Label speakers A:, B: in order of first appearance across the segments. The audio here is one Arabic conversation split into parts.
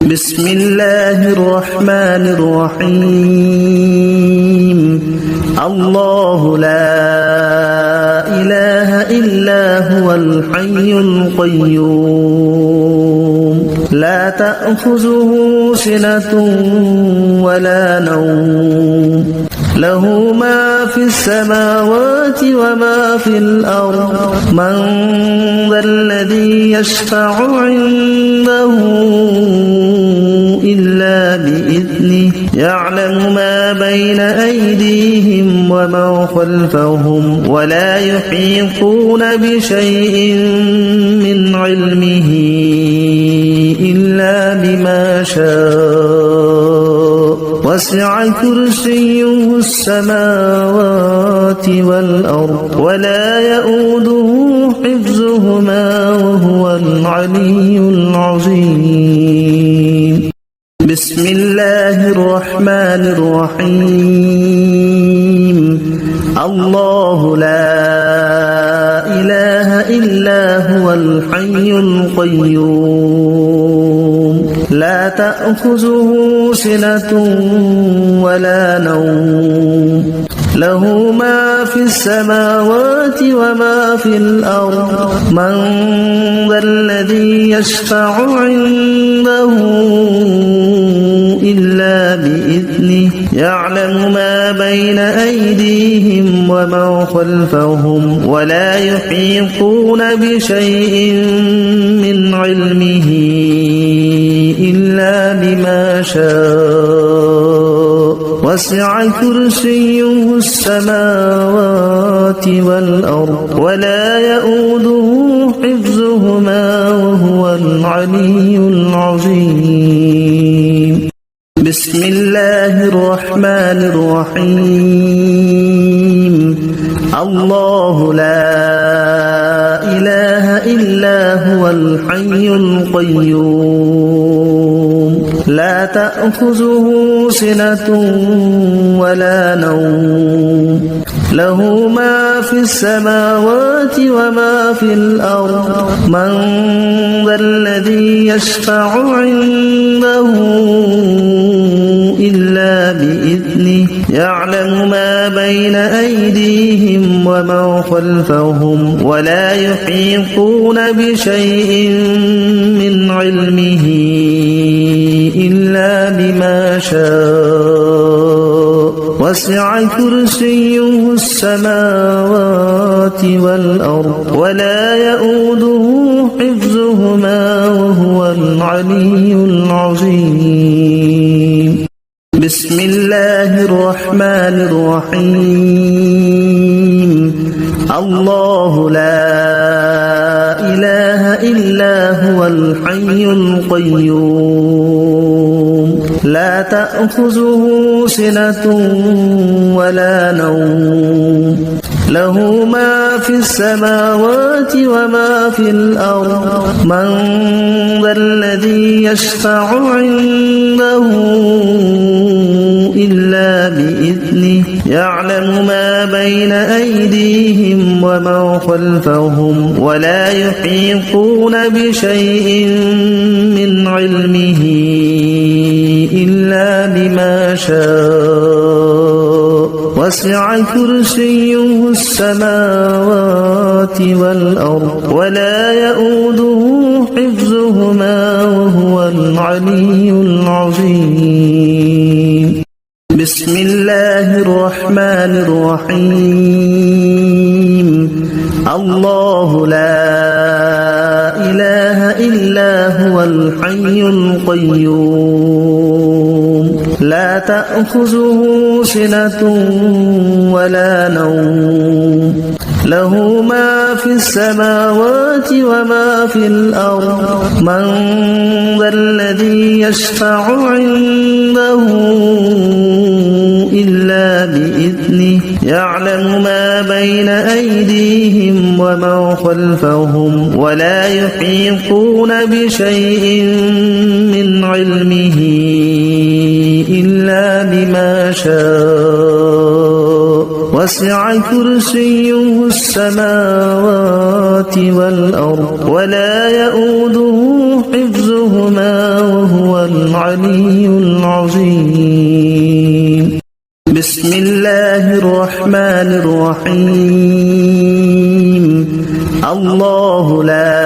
A: بسم الله الرحمن الرحيم الله لا إله إلا هو الحي القيوم لا تأخذه سنة ولا نوم له ما في السماوات وما في الأرض من ذا الذي يشفع عنده إلا بإذنه يعلم ما بين أيديهم وما خلفهم ولا يحيطون بشيء من علمه إلا بما شاء وسع كرسيه السماوات والأرض ولا يؤوده حفظهما وهو العلي العظيم بسم الله الرحمن الرحيم الله لا إله إلا هو الحي القيوم لا تأخذه سنة ولا نوم له ما في السماوات وما في الأرض من ذا الذي يشفع عنده إلا بإذنه يعلم ما بين أيديهم وما خلفهم ولا يحيطون بشيء من علمه إلا بما شاء وسع كرسيه السماوات والأرض ولا يؤوده حفظهما وهو العلي العظيم بسم الله الرحمن الرحيم الله لا إله إلا هو الحي القيوم لا تأخذه سنة ولا نوم له ما في السماوات وما في الأرض من ذا الذي يشفع عنده إلا بإذنه يعلم ما بين أيديهم وما خلفهم ولا يحيطون بشيء من علمه إلا بما شاء وسع كرسيه السماوات والأرض ولا يؤوده حفظهما وهو العلي العظيم بسم الله الرحمن الرحيم الله لا إله إلا هو الحي القيوم لا تأخذه سنة ولا نوم له ما في السماوات وما في الأرض من ذا الذي يشفع عنده إلا بإذنه يعلم ما بين أيديهم وما خلفهم ولا يحيطون بشيء من علمه إلا بما شاء وسع كرسيه السماوات والأرض ولا يؤوده حفظهما وهو العلي العظيم بسم الله الرحمن الرحيم الله لا إله إلا هو الحي القيوم لا تأخذه سنة ولا نوم له ما في السماوات وما في الأرض من ذا الذي يشفع عنده إلا بإذنه يعلم ما بين أيديهم وما خلفهم ولا يحيطون بشيء من علمه إلا بما شاء وسع كرسيه السماوات والأرض ولا يؤوده حفظهما وهو وهو العلي العظيم. بسم الله الرحمن الرحيم. الله لا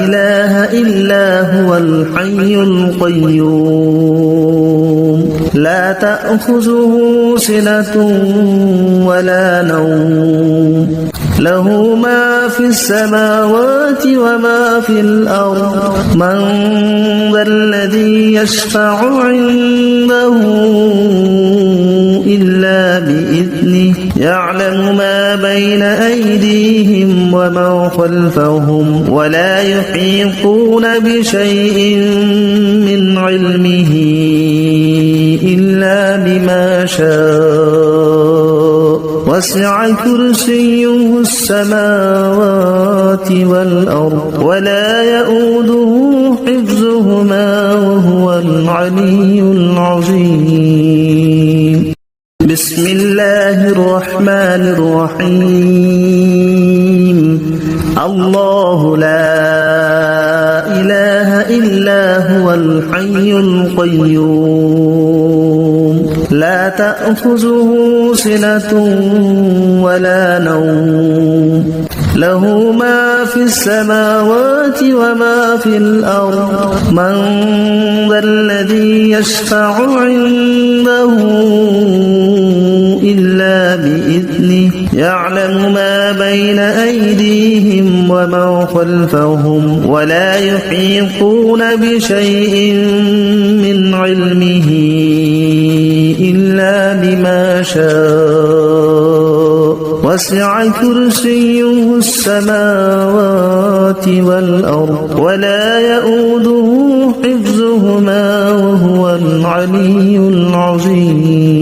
A: إله إلا هو الحي القيوم لا تأخذه سنة ولا نوم له ما في السماوات وما في الأرض من ذا الذي يشفع عنده إلا بإذنه يعلم ما بين أيديهم وما خلفهم ولا يحيطون بشيء من علمه إلا بما شاء وسع كرسيه السماوات والأرض ولا يؤوده حفظهما وهو العلي العظيم. بسم الله الرحمن الرحيم. الله لا إله إلا هو الحي القيوم لا تأخذه سنة ولا نوم له ما في السماوات وما في الأرض من ذا الذي يشفع عنده إلا بإذنه يعلم ما بين أيديهم وما خلفهم ولا يحيطون بشيء من علمه إلا بما شاء وسع كرسيه السماوات والأرض ولا يؤوده حفظهما وهو العلي العظيم.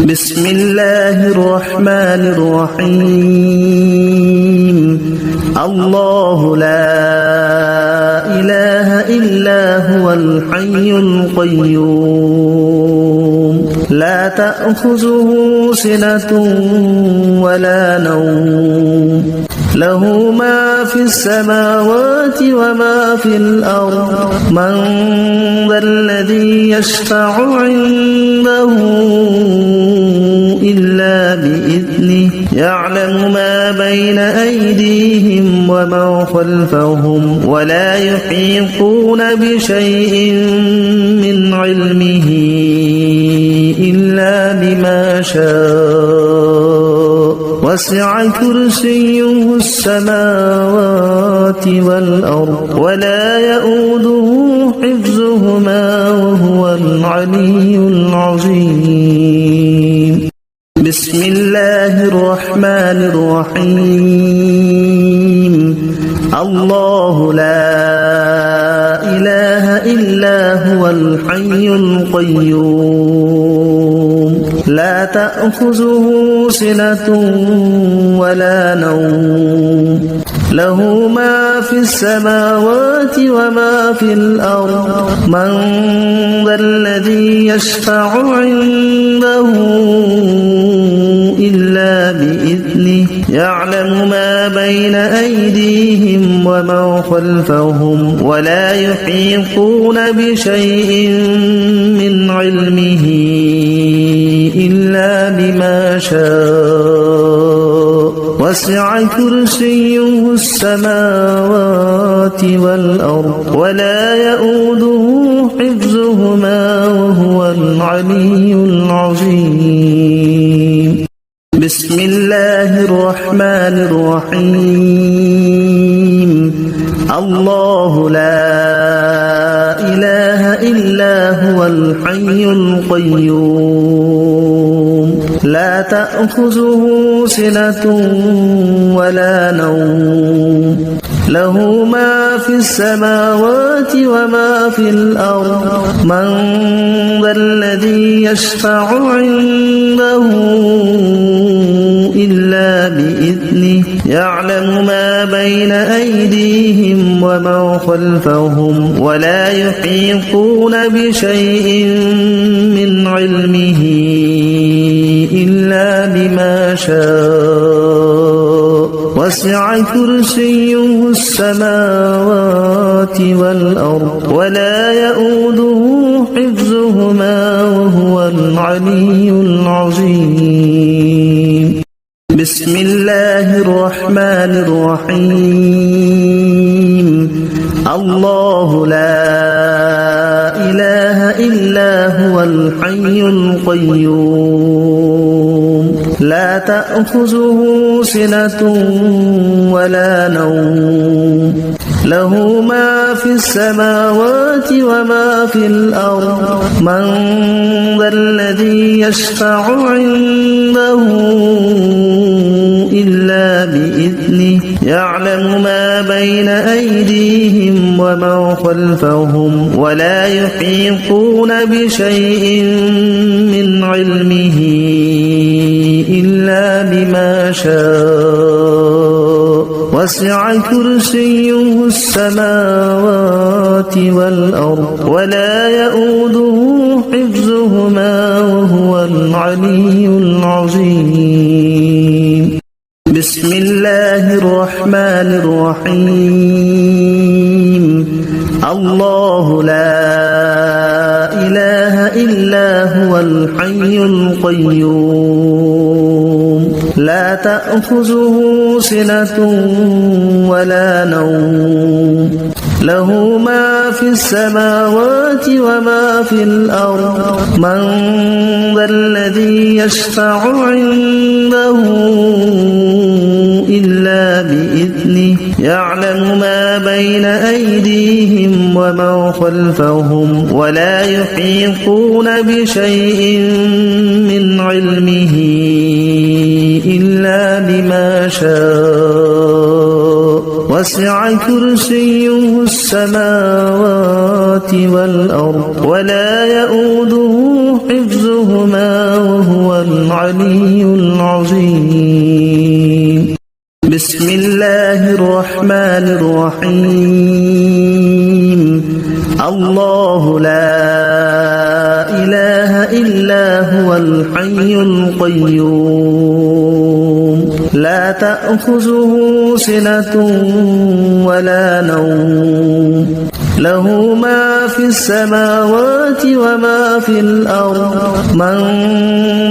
A: بسم الله الرحمن الرحيم. الله لا إله إلا هو الحي القيوم لا تأخذه سنة ولا نوم له ما في السماوات وما في الأرض من ذا الذي يشفع عنده إلا بإذنه يعلم ما بين أيديهم وما خلفهم ولا يحيطون بشيء من علمه إلا بما شاء وسع كرسيه السماوات والأرض ولا يؤوده حفظهما وهو العلي العظيم. بسم الله الرحمن الرحيم. الله لا إله إلا هو الحي القيوم لا تأخذه سنة ولا نوم له ما في السماوات وما في الأرض من ذا الذي يشفع عنده إلا بإذنه يعلم ما بين أيديهم وما خلفهم ولا يحيطون بشيء من علمه إلا بما شاء وسع كرسيه السماوات والأرض ولا يؤوده حفظهما وهو العلي العظيم. بسم الله الرحمن الرحيم. الله لا إله إلا هو الحي القيوم لا تأخذه سنة ولا نوم له ما في السماوات وما في الأرض من ذا الذي يشفع عنده إلا بإذنه يعلم ما بين أيديهم وما خلفهم ولا يحيطون بشيء من علمه إلا بما شاء وسع كرسيه السماوات والأرض ولا يؤوده حفظهما وهو العلي العظيم. بسم الله الرحمن الرحيم. الله لا إله إلا هو الحي القيوم لا تأخذه سنة ولا نوم له ما في السماوات وما في الأرض من ذا الذي يشفع عنده إلا بإذنه يعلم ما بين أيديهم وما خلفهم ولا يحيطون بشيء من علمه إلا بما شاء وسع كرسيه السماوات والأرض ولا يؤوده حفظهما وهو العلي العظيم. بسم الله الرحمن الرحيم. الله لا إله إلا هو الحي القيوم لا تأخذه سنة ولا نوم له ما في السماوات وما في الأرض من ذا الذي يشفع عنده إلا بإذنه يعلم ما بين أيديهم وما خلفهم ولا يحيطون بشيء من علمه إلا بما شاء وسع كرسيه السماوات والأرض ولا يؤوده حفظهما وهو العلي العظيم. بسم الله الرحمن الرحيم. الله لا إله إلا هو الحي القيوم لا تأخذه سنة ولا نوم له ما في السماوات وما في الأرض من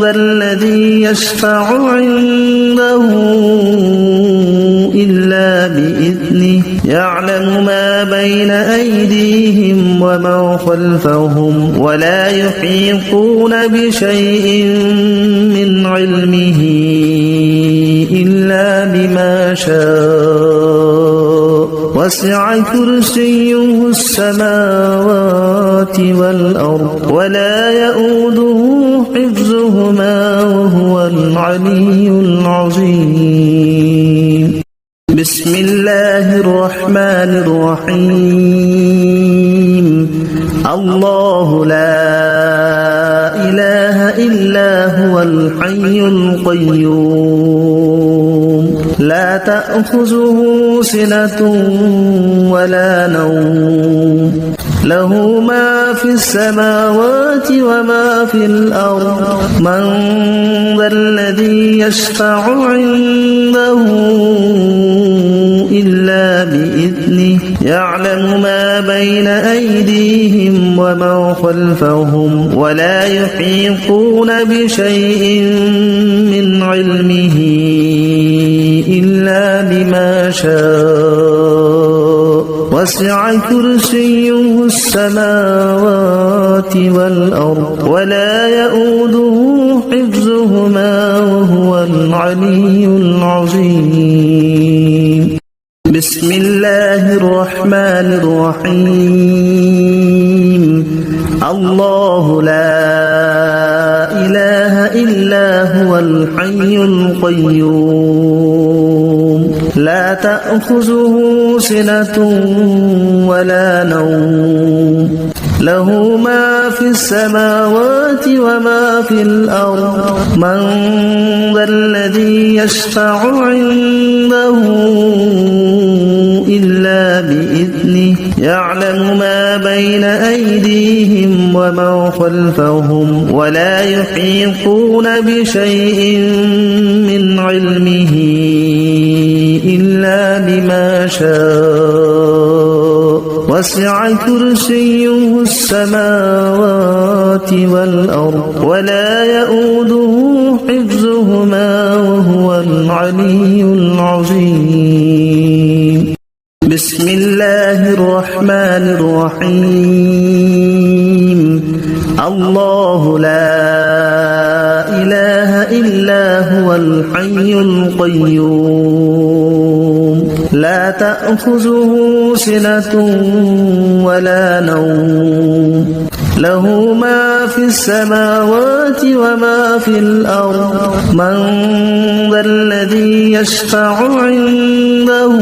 A: ذا الذي يشفع عنده إلا بإذنه يعلم ما بين أيديهم وما خلفهم ولا يحيطون بشيء من علمه إلا بما شاء وسع كرسيه السماوات والأرض ولا يؤوده حفظهما وهو العلي العظيم. بسم الله الرحمن الرحيم. الله لا إله إلا هو الحي القيوم لا تأخذه سنة ولا نوم له ما في السماوات وما في الأرض من ذا الذي يشفع عنده إلا بإذنه يعلم ما بين أيديهم وما خلفهم ولا يحيطون بشيء من علمه إلا بما شاء وسع كرسيه السماوات والأرض ولا يؤوده حفظهما وهو العلي العظيم. بسم الله الرحمن الرحيم. الله لا إله إلا هو الحي القيوم لا تأخذه سنة ولا نوم له ما في السماوات وما في الأرض من ذا الذي يشفع عنده إلا بإذنه يعلم ما بين أيديهم وما خلفهم ولا يحيطون بشيء من علمه شاء وسع كرسيه السماوات والأرض ولا يؤوده حفظهما وهو العلي العظيم بسم الله الرحمن الرحيم الله لا إله إلا هو الحي القيوم لا تأخذه سنة ولا نوم له ما في السماوات وما في الأرض من ذا الذي يشفع عنده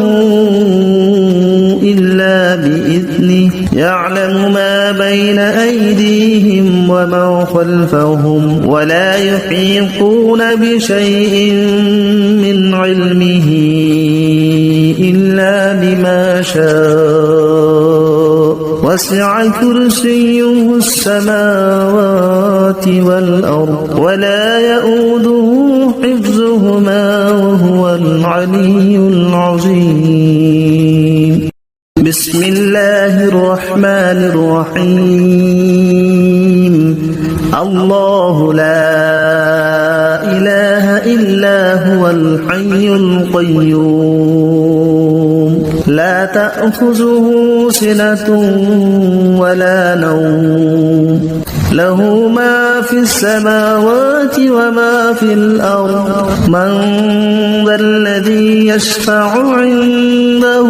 A: إلا بإذنه يعلم ما بين أيديهم وما خلفهم ولا يحيطون بشيء من علمه إلا بما شاء وسع كرسيه السماوات والأرض ولا يؤوده حفظهما وهو العلي العظيم بسم الله الرحمن الرحيم الله لا إله إلا هو الحي القيوم لا تأخذه سنة ولا نوم له ما في السماوات وما في الأرض من ذا الذي يشفع عنده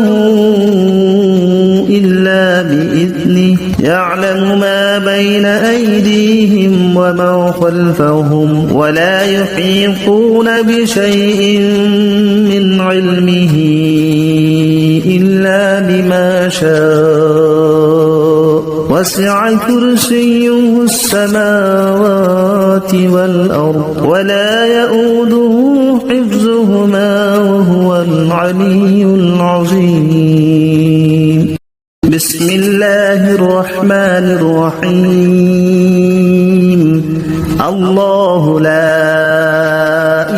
A: إلا بإذنه يعلم ما بين أيديهم وما خلفهم ولا يحيطون بشيء من علمه إلا بما شاء وسع كرسيه السماوات والأرض ولا يؤوده حفظهما وهو العلي العظيم بسم الله الرحمن الرحيم الله لا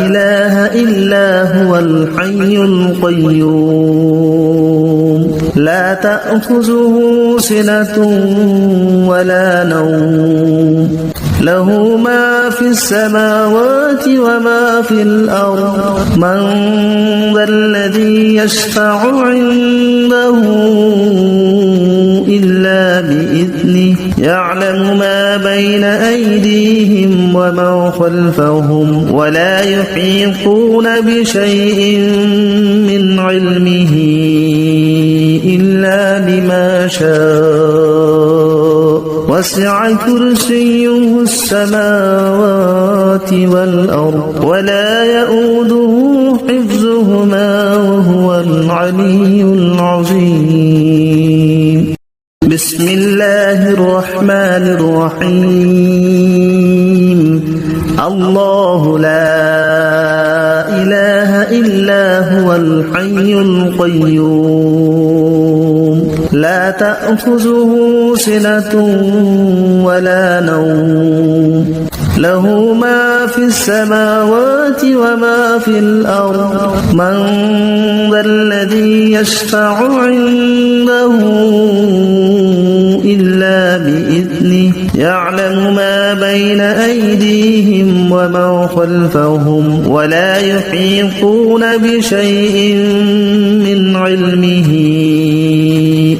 A: إله إلا هو الحي القيوم لا تأخذه سنة ولا نوم له ما في السماوات وما في الأرض من ذا الذي يشفع عنده إلا بإذنه يعلم ما بين أيديهم وما خلفهم ولا يحيطون بشيء من علمه إلا بما شاء وسع كرسيه السماوات والأرض ولا يؤوده حفظهما وهو العلي العظيم بسم الله الرحمن الرحيم الله لا إله إلا هو الحي القيوم لا تأخذه سنة ولا نوم له ما في السماوات وما في الأرض من ذا الذي يشفع عنده إلا بإذنه يعلم ما بين أيديهم وما خلفهم ولا يحيطون بشيء من علمه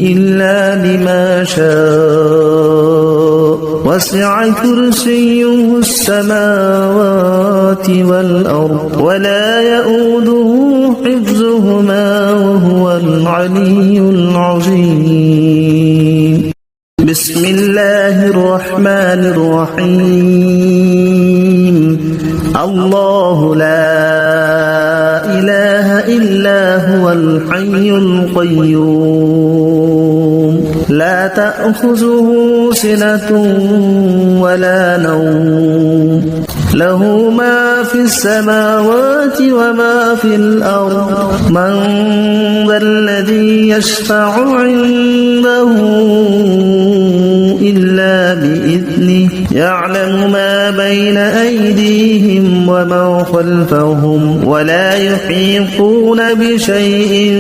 A: إلا بما شاء وسع كرسيه السماوات والأرض ولا يؤوده حفظهما وهو العلي العظيم بسم الله الرحمن الرحيم الله لا إله إلا هو الحي القيوم لا تأخذه سنة ولا نوم له ما في السماوات وما في الأرض من ذا الذي يشفع عنده إلا بإذنه يعلم ما بين أيديهم ومن خلفهم ولا يحيطون بشيء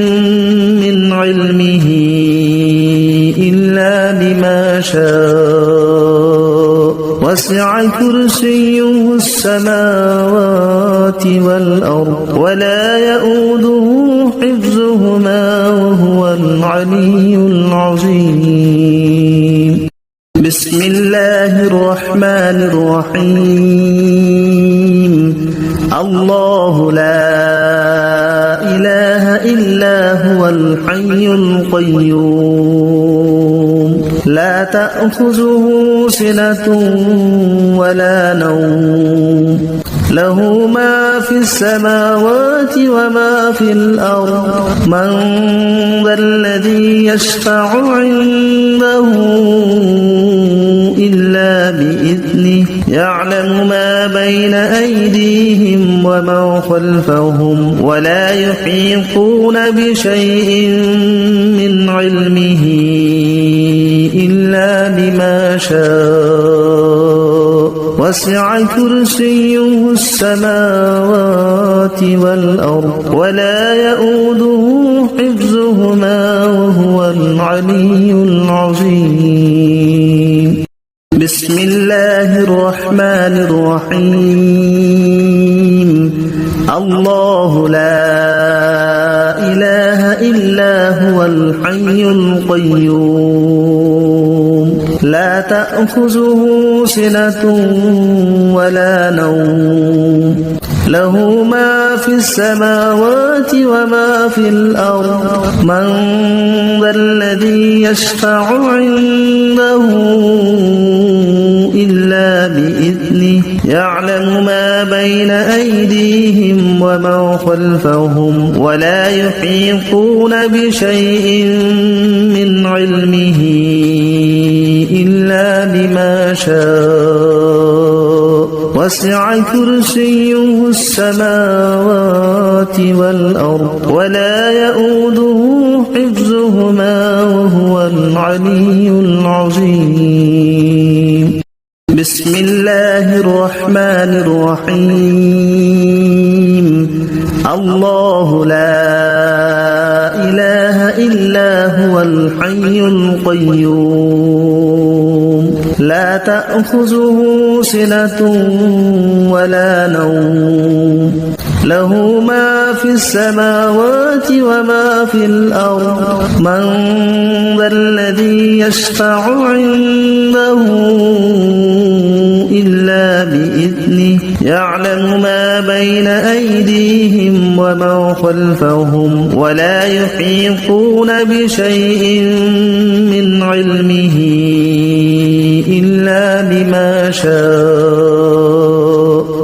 A: من علمه إلا بما شاء وسع كرسيه السماوات والأرض ولا يؤوده حفظهما وهو العلي العظيم بسم الله الرحمن الرحيم الله لا إله إلا هو الحي القيوم لا تأخذه سنة ولا نوم له ما في السماوات وما في الأرض من ذا الذي يشفع عنده إلا بإذنه يعلم ما بين أيديهم ومن خلفهم ولا يحيطون بشيء من علمه إلا بما شاء وسع كرسيه السماوات والأرض ولا يؤوده حفظهما وهو العلي العظيم بسم الله الرحمن الرحيم الله لا إله إلا هو الحي القيوم لا تأخذه سنة ولا نوم له ما في السماوات وما في الأرض من ذا الذي يشفع عنده إلا بإذنه يعلم ما بين أيديهم ومن خلفهم ولا يحيطون بشيء من علمه إلا بما شاء وسع كرسيه السماوات والأرض ولا يؤوده حفظهما وهو العلي العظيم بسم الله الرحمن الرحيم الله لا إله إلا هو الحي القيوم لا تأخذه سنة ولا نوم له ما في السماوات وما في الأرض من ذا الذي يشفع عنده إلا بإذنه يعلم ما بين أيديهم ومن خلفهم ولا يحيطون بشيء من علمه إلا بما شاء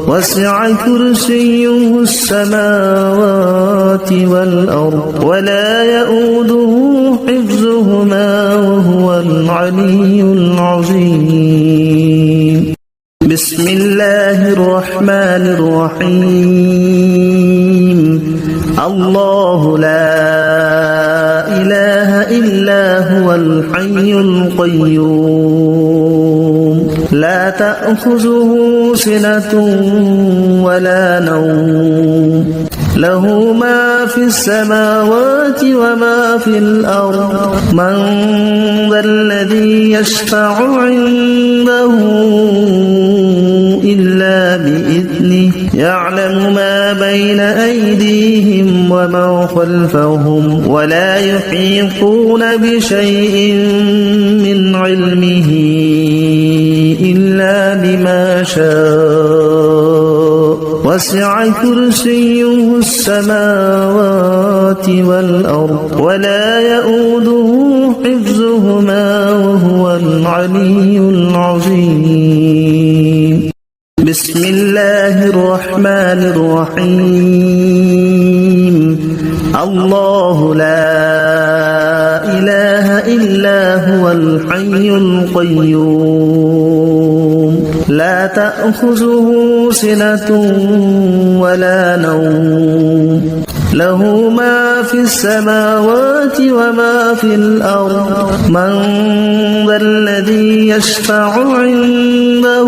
A: وسع كرسيه السماوات والأرض ولا يؤوده حفظهما وهو العلي العظيم بسم الله الرحمن الرحيم الله لا إله إلا هو الحي القيوم لا تأخذه سنة ولا نوم له ما في السماوات وما في الأرض من ذا الذي يشفع عنده إلا بإذنه يعلم ما بين أيديهم ومن خلفهم ولا يحيطون بشيء من علمه إلا بما شاء وسع كرسيه السماوات والأرض ولا يؤوده حفظهما وهو العلي العظيم بسم الله الرحمن الرحيم الله لا إله إلا هو الحي القيوم لا تأخذه سنة ولا نوم له ما في السماوات وما في الأرض من ذا الذي يشفع عنده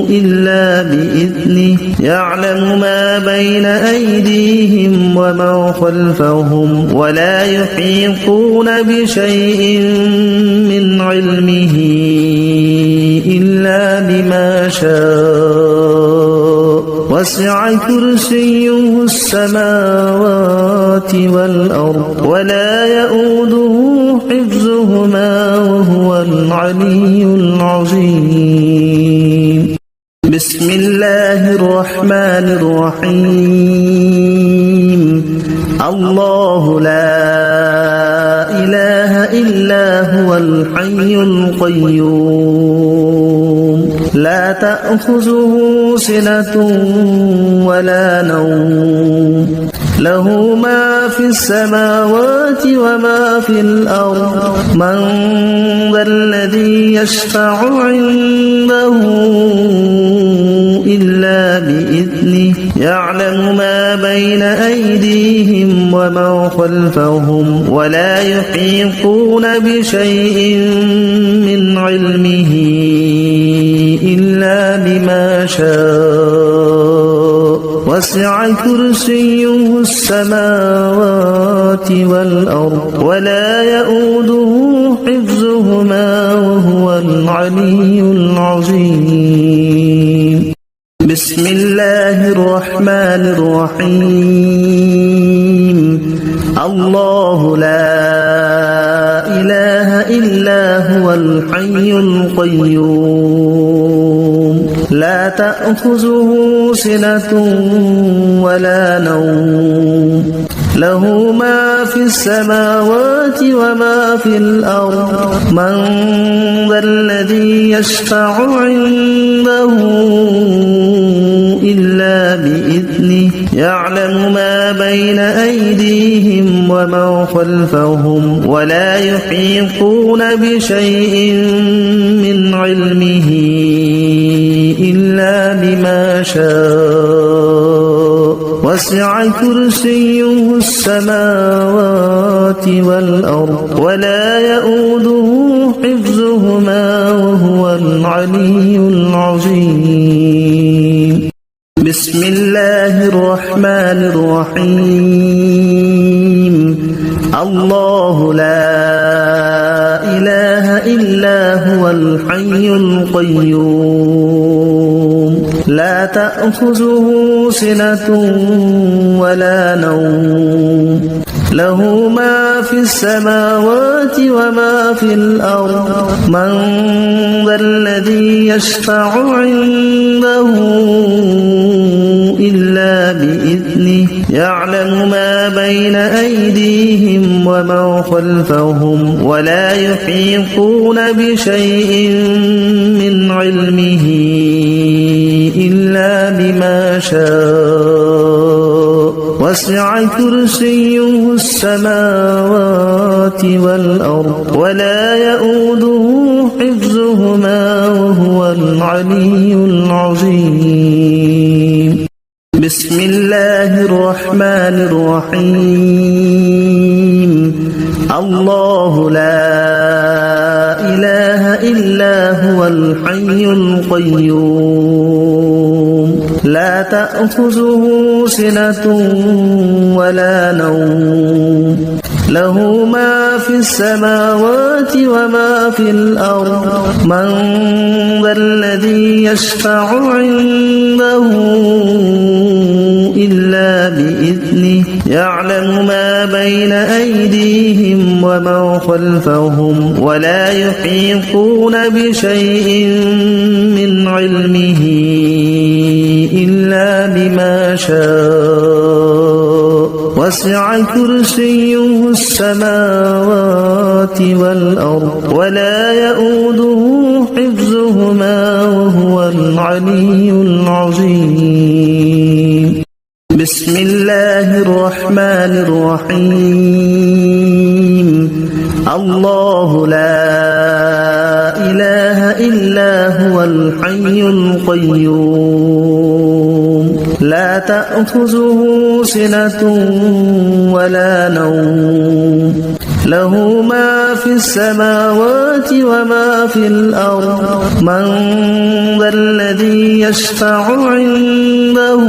A: إلا بإذنه يعلم ما بين أيديهم وما خلفهم ولا يحيطون بشيء من علمه إلا بما شاء وسع كرسيه السماوات والأرض ولا يؤوده حفظهما وهو العلي العظيم بسم الله الرحمن الرحيم الله لا إله إلا هو الحي القيوم لا تأخذه سنة ولا نوم له ما في السماوات وما في الأرض من ذا الذي يشفع عنده إلا بإذنه يعلم ما بين أيديهم وما خلفهم ولا يحيطون بشيء من علمه إلا بما شاء وسع كرسيه السماوات والأرض ولا يؤوده حفظهما وهو العلي العظيم بسم الله الرحمن الرحيم الله لا إله إلا هو الحي القيوم لا تأخذه سنة ولا نوم له ما في السماوات وما في الأرض من ذا الذي يشفع عنده إلا بإذنه يعلم ما بين أيديهم وما خلفهم ولا يحيطون بشيء من علمه إلا بما شاء وسع كرسيه السماوات والأرض ولا يؤوده حفظهما وهو العلي العظيم بسم الله الرحمن الرحيم الله لا إله إلا هو الحي القيوم لا تأخذه سنة ولا نوم له ما في السماوات وما في الأرض من ذا الذي يشفع عنده إلا بإذنه يعلم ما بين أيديهم وما خلفهم ولا يحيطون بشيء من علمه إلا بما شاء وسع كرسيه السماوات والأرض ولا يؤوده حفظهما وهو العلي العظيم بسم الله الرحمن الرحيم الله لا إله إلا هو الحي القيوم لا تأخذه سنة ولا نوم له ما في السماوات وما في الأرض من ذا الذي يشفع عنده إلا بإذنه يعلم ما بين أيديهم وما خلفهم ولا يحيطون بشيء من علمه إلا بما شاء وسع كرسيه السماوات والأرض ولا يؤوده حفظهما وهو العلي العظيم بسم الله الرحمن الرحيم الله لا إله إلا هو الحي القيوم لا تأخذه سنة ولا نوم له ما في السماوات وما في الأرض من ذا الذي يشفع عنده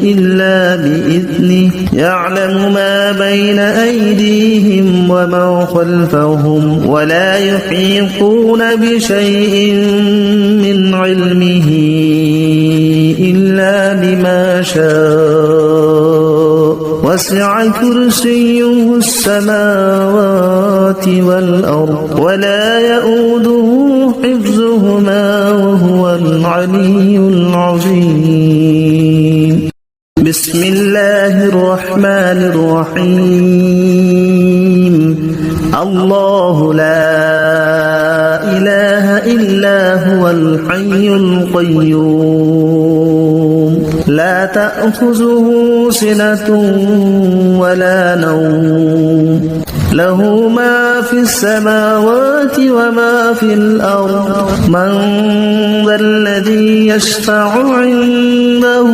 A: إلا بإذنه يعلم ما بين أيديهم وما خلفهم ولا يحيطون بشيء من علمه إلا بما شاء وسع كرسيه السماوات والأرض ولا يؤوده حفظهما وهو العلي العظيم بسم الله الرحمن الرحيم الله لا إله إلا هو الحي القيوم لا تأخذه سنة ولا نوم له ما في السماوات وما في الأرض من ذا الذي يشفع عنده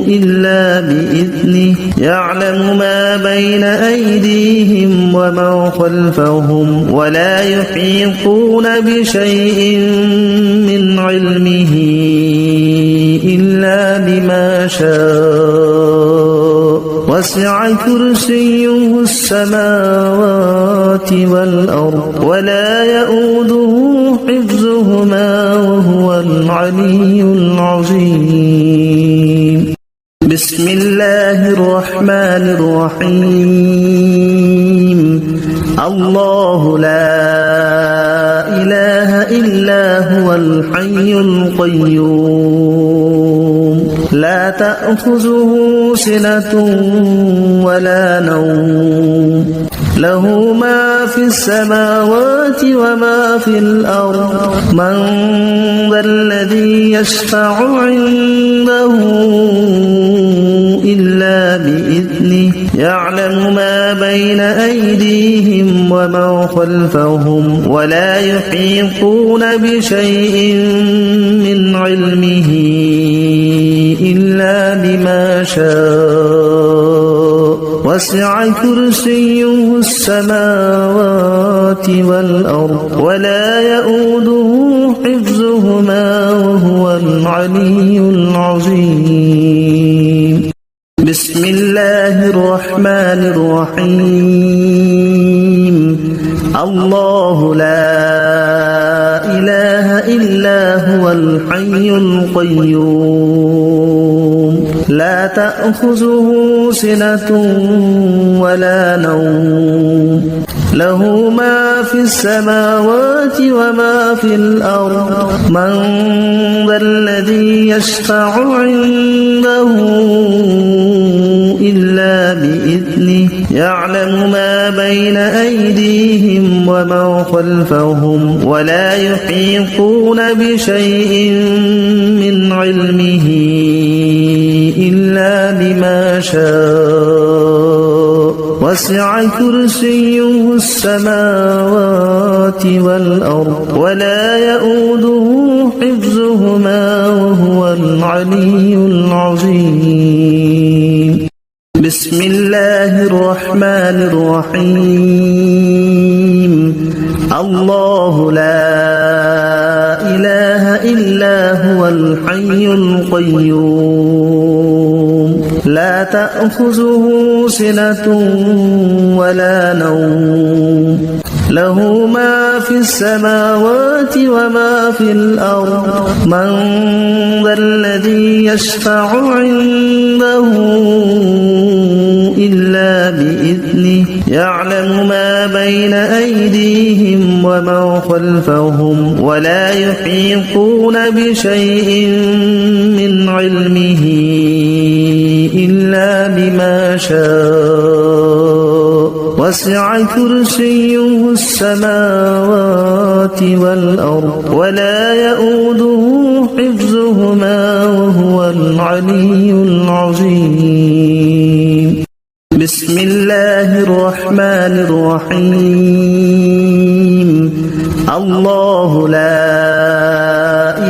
A: إلا بإذنه يعلم ما بين أيديهم وما خلفهم ولا يحيطون بشيء من علمه إلا بما شاء وسع كرسيه السماوات والأرض ولا يؤوده حفظهما وهو العلي العظيم بسم الله الرحمن الرحيم الله لا إله إلا هو الحي القيوم لا تأخذه سنة ولا نوم له ما في السماوات وما في الأرض من ذا الذي يشفع عنده إلا بإذنه يعلم ما بين أيديهم وما خلفهم ولا يحيطون بشيء من علمه إلا بما شاء وسع كرسيه السماوات والأرض ولا يؤوده حفظهما وهو العلي العظيم بسم الله الرحمن الرحيم الله لا إله إلا هو الحي القيوم لا تأخذه سنة ولا نوم له ما في السماوات وما في الأرض من ذا الذي يشفع عنده إلا بإذنه يعلم ما بين أيديهم وما خلفهم ولا يحيطون بشيء من علمه إلا بما شاء وسع كرسيه السماوات والأرض ولا يؤوده حفظهما وهو العلي العظيم بسم الله الرحمن الرحيم الله لا إله إلا هو الحي القيوم لا تأخذه سنة ولا نوم له ما في السماوات وما في الأرض من ذا الذي يشفع عنده إلا بإذنه يعلم ما بين أيديهم وما خلفهم ولا يحيطون بشيء من علمه إلا بما شاء وسع كرسيه السماوات والأرض ولا يؤوده حفظهما وهو العلي العظيم بسم الله الرحمن الرحيم الله لا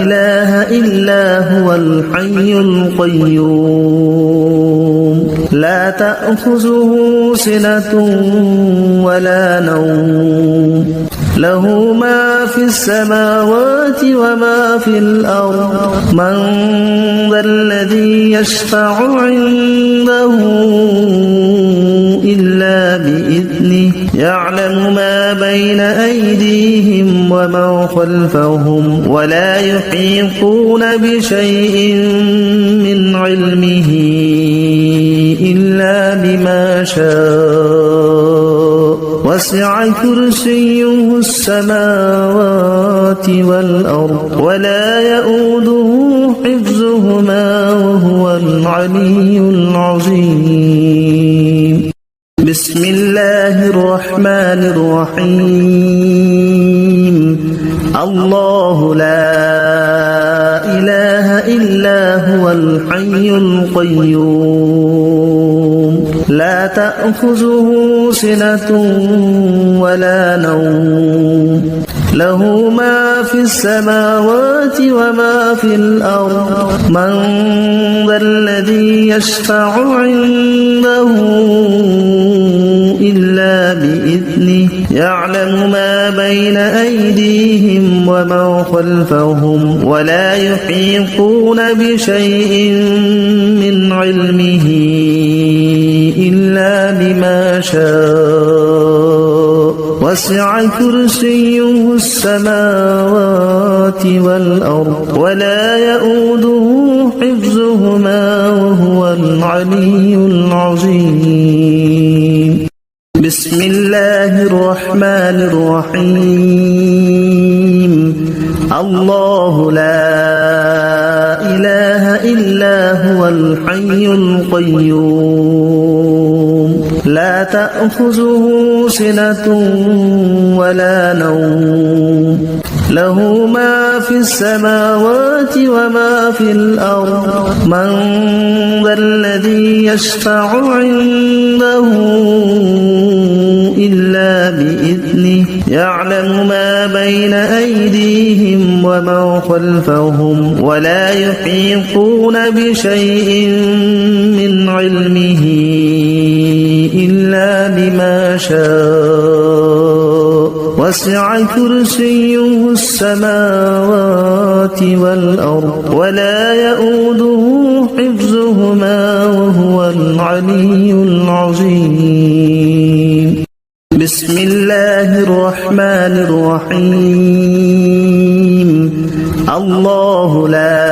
A: إله إلا هو الحي القيوم لا تأخذه سنة ولا نوم له ما في السماوات وما في الأرض من ذا الذي يشفع عنده إلا بإذنه يعلم ما بين أيديهم وما خلفهم ولا يحيطون بشيء من علمه إلا بما شاء وسع كرسيه السماوات والأرض ولا يؤوده حفظهما وهو العلي العظيم بسم الله الرحمن الرحيم الله لا إله إلا هو الحي القيوم لا تأخذه سنة ولا نوم له ما في السماوات وما في الأرض من ذا الذي يشفع عنده إلا بإذنه يعلم ما بين أيديهم وما خلفهم ولا يحيطون بشيء من علمه إلا بما شاء وسع كرسيه السماوات والأرض ولا يؤوده حفظهما وهو العلي العظيم بسم الله الرحمن الرحيم الله لا إله إلا هو الحي القيوم لا تأخذه سنة ولا نوم له ما في السماوات وما في الأرض من ذا الذي يشفع عنده إلا بإذنه يعلم ما بين أيديهم وما خلفهم ولا يحيطون بشيء من علمه إلا بما شاء وسع كرسيه السماوات والأرض ولا يؤوده حفظهما وهو العلي العظيم بسم الله الرحمن الرحيم الله لا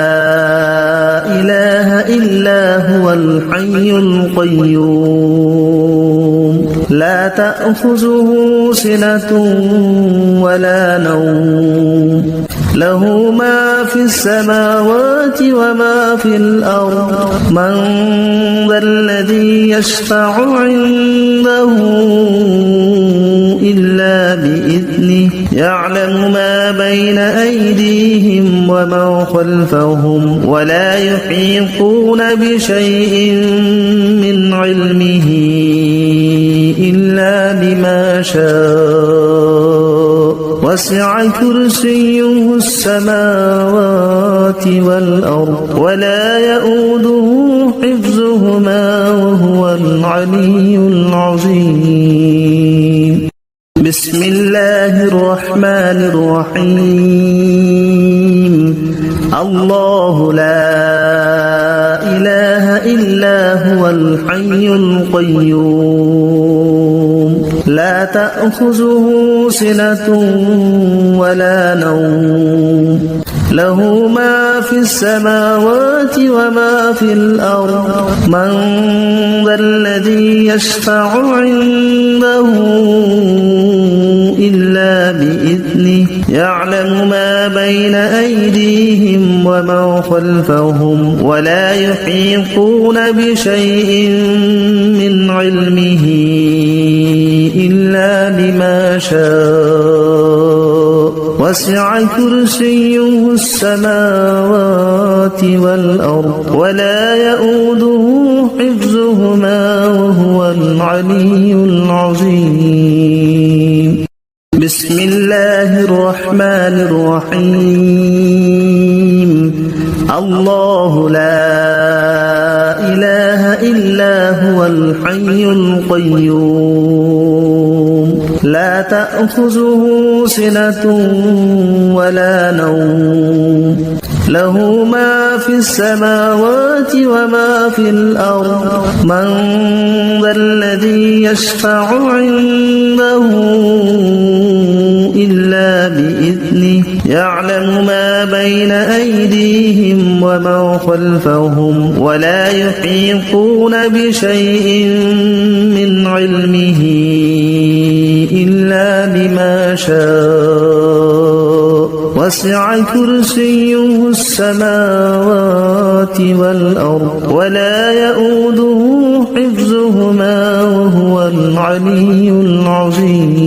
A: إله إلا هو الحي القيوم لا تأخذه سنة ولا نوم له ما في السماوات وما في الأرض من ذا الذي يشفع عنده إلا بإذنه يعلم ما بين أيديهم وما خلفهم ولا يحيطون بشيء من علمه إلا بما شاء وسع كرسيه السماوات والأرض ولا يؤوده حفظهما وهو العلي العظيم بسم الله الرحمن الرحيم الله لا إله إلا هو الحي القيوم لا تأخذه سنة ولا نوم له ما في السماوات وما في الأرض من ذا الذي يشفع عنده إلا بإذنه يعلم ما بين أيديهم وما خلفهم ولا يحيطون بشيء من علمه إلا بما شاء وسع كرسيه السماوات والأرض ولا يؤوده حفظهما وهو العلي العظيم بسم الله الرحمن الرحيم الله لا إله إلا هو الحي القيوم لا تأخذه سنة ولا نوم له ما في السماوات وما في الأرض من ذا الذي يشفع عنده إلا بإذنه يعلم ما بين أيديهم وما خلفهم ولا يحيطون بشيء من علمه إلا بما شاء وسع كرسيه السماوات والأرض ولا يؤوده حفظهما وهو العلي العظيم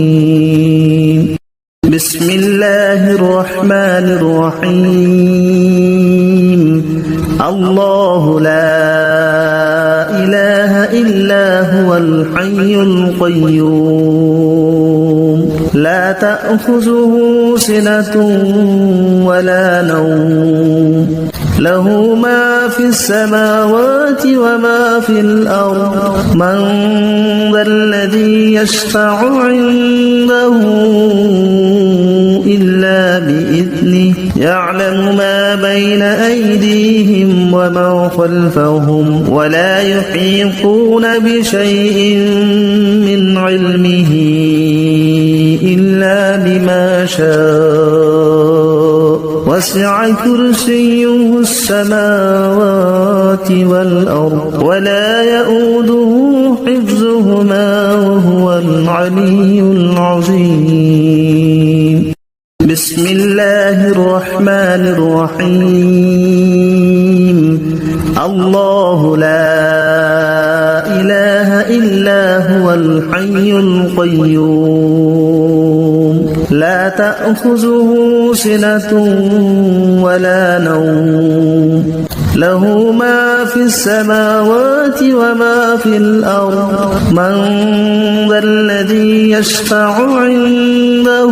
A: بسم الله الرحمن الرحيم الله لا إله إلا هو الحي القيوم لا تأخذه سنة ولا نوم له ما في السماوات وما في الأرض من ذا الذي يشفع عنده إلا بإذنه يعلم ما بين أيديهم وما خلفهم ولا يحيطون بشيء من علمه إلا بما شاء وسع كرسيه السماوات والأرض ولا يؤوده حفظهما وهو العلي العظيم بسم الله الرحمن الرحيم الله لا إله إلا هو الحي القيوم لا تأخذه سنة ولا نوم له ما في السماوات وما في الأرض من ذا الذي يشفع عنده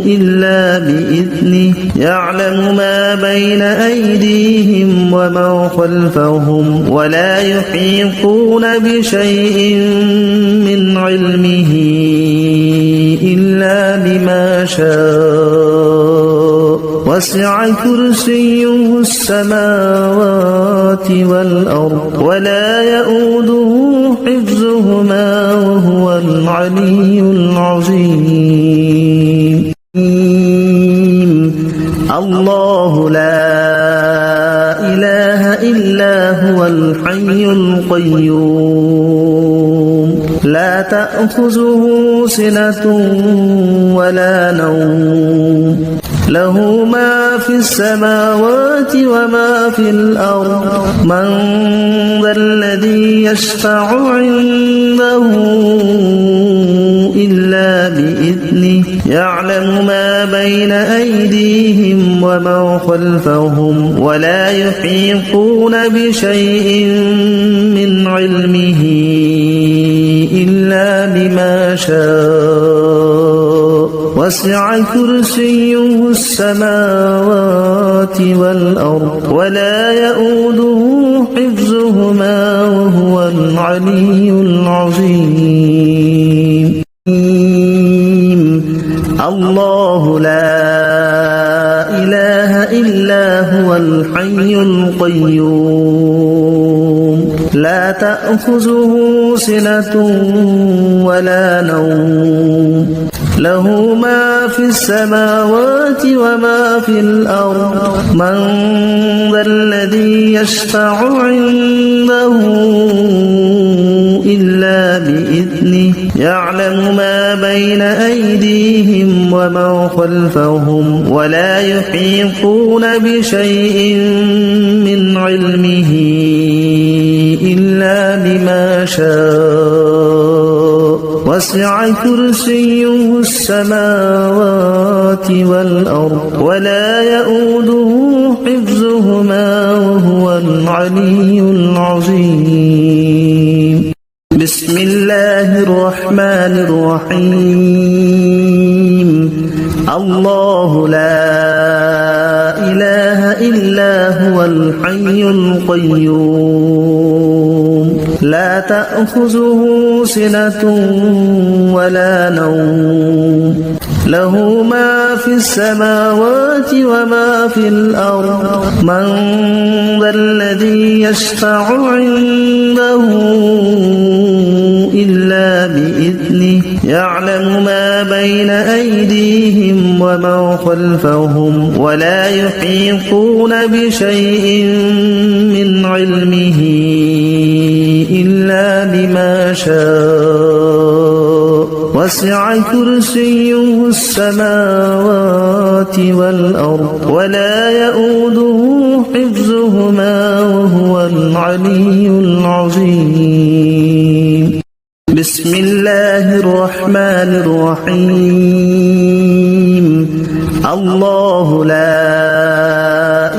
A: إلا بإذنه يعلم ما بين أيديهم وما خلفهم ولا يحيطون بشيء من علمه إلا بما شاء وسع كرسيه السماوات والأرض ولا يؤوده حفظهما وهو العلي العظيم الله لا إله إلا هو الحي القيوم لا تأخذه سنة ولا نوم له ما في السماوات وما في الأرض من ذا الذي يشفع عنده إلا بإذنه يعلم ما بين أيديهم وما خلفهم ولا يحيطون بشيء من علمه إلا بما شاء وسع كرسيه السماوات والأرض ولا يؤوده حفظهما وهو العلي العظيم الله لا إله إلا هو الحي القيوم لا تأخذه سنة ولا نوم له ما في السماوات وما في الأرض من ذا الذي يشفع عنده إلا بإذنه يعلم ما بين أيديهم وما خلفهم ولا يحيطون بشيء من علمه إلا بما شاء وسع كرسيه السماوات والأرض ولا يؤوده حفظهما وهو العلي العظيم بسم الله الرحمن الرحيم الله لا إله إلا هو الحي القيوم تأخذه سنة ولا نوم له ما في السماوات وما في الأرض من ذا الذي يشفع عنده إلا بإذنه يعلم ما بين أيديهم وما خلفهم ولا يحيطون بشيء من علمه إلا بما شاء وسع كرسيه السماوات والأرض ولا يؤوده حفظهما وهو العلي العظيم بسم الله الرحمن الرحيم الله لا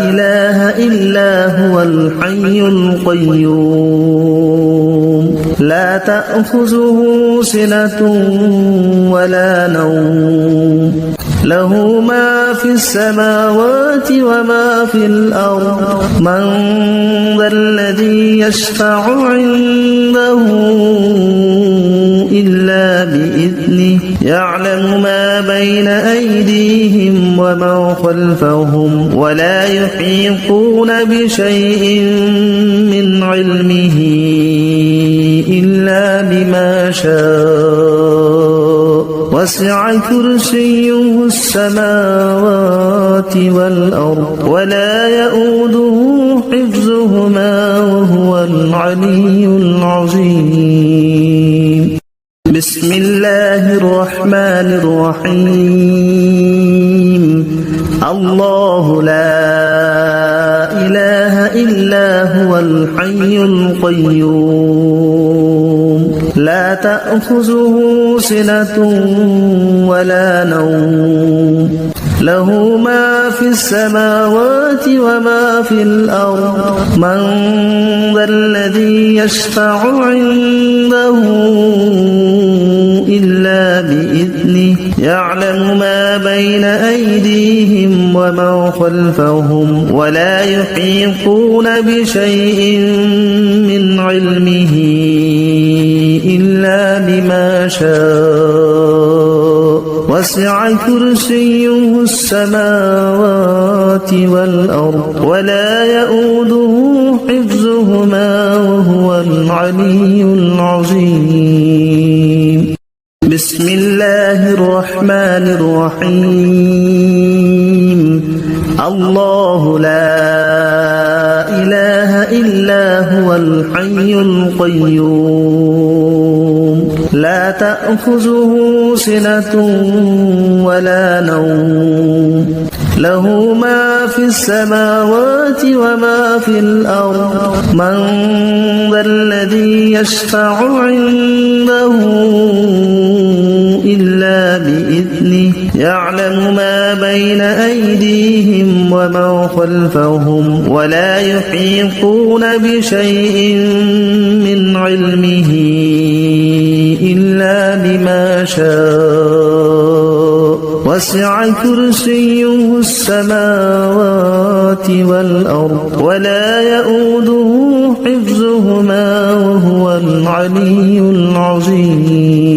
A: إله إلا هو الحي القيوم لا تأخذه سنة ولا نوم له ما في السماوات وما في الأرض من ذا الذي يشفع عنده إلا بإذنه يعلم ما بين أيديهم وما خلفهم ولا يحيطون بشيء من علمه إلا بما شاء وسع كرسيه السماوات والأرض ولا يؤوده حفظهما وهو العلي العظيم بسم الله الرحمن الرحيم الله لا إله إلا هو الحي القيوم لا تأخذه سنة ولا نوم له ما في السماوات وما في الأرض من ذا الذي يشفع عنده إلا بإذنه يعلم ما بين أيديهم وما خلفهم ولا يحيطون بشيء من علمه إلا بما شاء وسع كرسيه السماوات والأرض ولا يؤوده حفظهما وهو العلي العظيم بسم الله الرحمن الرحيم الله لا إله إلا هو الحي القيوم لا تأخذه سنة ولا نوم له ما في السماوات وما في الأرض من ذا الذي يشفع عنده إلا بإذنه يعلم ما بين أيديهم وما خلفهم ولا يحيطون بشيء من علمه إلا بما شاء وسع كرسيه السماوات والأرض ولا يؤوده حفظهما وهو العلي العظيم